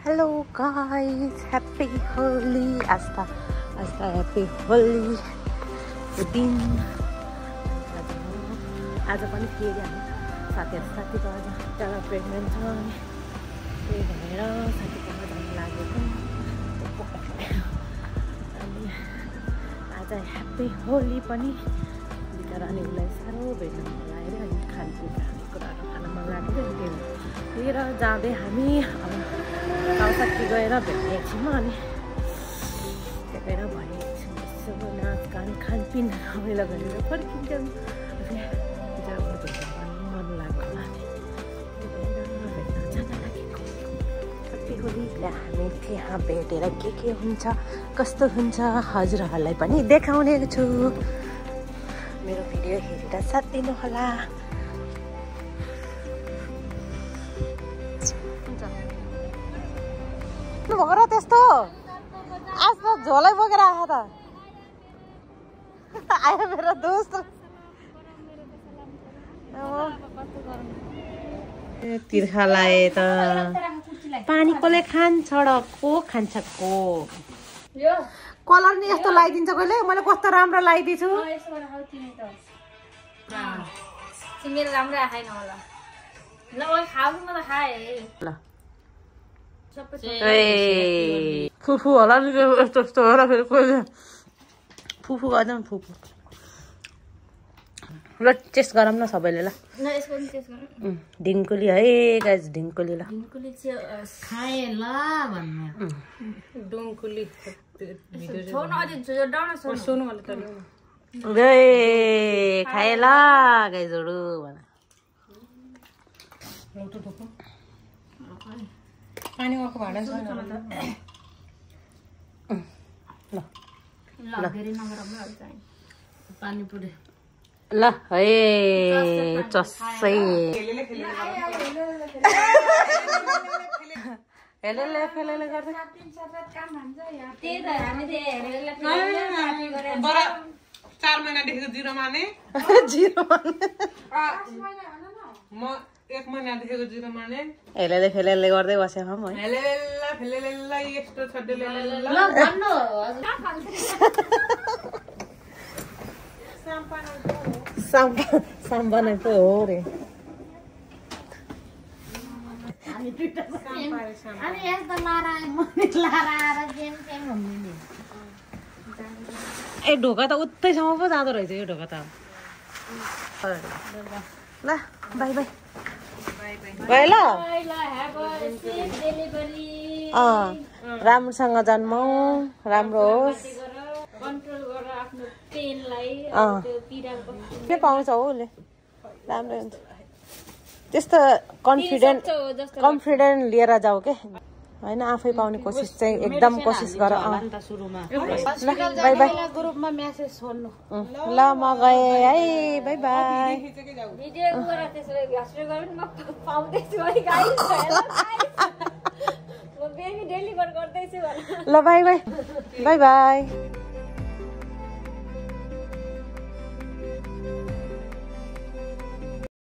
Hello guys, happy Holi. आज त happy Holi को दिन। आज पनि फेरि हामी साथीको आज एउटा प्रेग्नेन्ट छ त्यही भएर साथीकोमा जान लागेको। अनि आज ह्याप्पी होली पनि बिचरा अनि उसलाई साह्रो भेट्न मन लागेर अनि खानेकुराहरू खान मन लागेको थियो। लिएर जाँदै हामी अब गाउँसाथी गएर भेट्ने एकछिनमा अनि त्यही भएर भने यसो नाचगान खानपिन रमाइलो गरेर फर्किन्छौँ। मन लाग्यो होला हामी त्यहाँ भेटेर के हुन्छ कस्तो हुन्छ हजुरहरूलाई पनि देखाउने छु। मेरो भिडियो हेरेर साथ दिनु होला। भएर त्यस्तो आज त झोलै बोकेर आयो त आयो मेरो दोस्त। तिर्खा लाए त पानी कसले खान्छ र को खान्छ को कलर नि यस्तो लगाइदिन्छ कहिले। मैले कस्तो राम्रो लगाइदिन्छु। फुफू होला नि यस्तो यस्तो होला फेरि कहिले फुफू गर्दा पनि फुफू ल टेस्ट गरौँ न सबैले। ल ढिङ्कुली है गाइस ढिङ्कुली। ल खाए ल भन्नु डुङ्कुली खाए ल गाइजहरू भन। पानी गएको भाँडा छैन पानी पुरे ल है चस्सै हेलेले फेलेले गर्दै 4 महिनादेखिको जिरो माने म 1 महिनादेखिको जिरो माने हेलेले फेलेले गर्दै बसेँ हम है। हेलेले यस्तो छ साम्बा नै पो हो रे। ए ढोका त उतैसम्म पो जाँदो रहेछ यो ढोका त। ल बाई बाई बाई ल राम्रोसँग जन्मौ राम्रो होस्। के पाउँछ हो उसले राम्रो हुन्छ त्यस्तो कन्फिडेन्ट लिएर जाऊ के होइन। आफै पाउने कोसिस चाहिँ एकदम कोसिस गर। बाई बाई ग्रुपमा मेसेज छोड्नु ल म गएँ है बाई बाई। ल बाई बाई बाई बाई।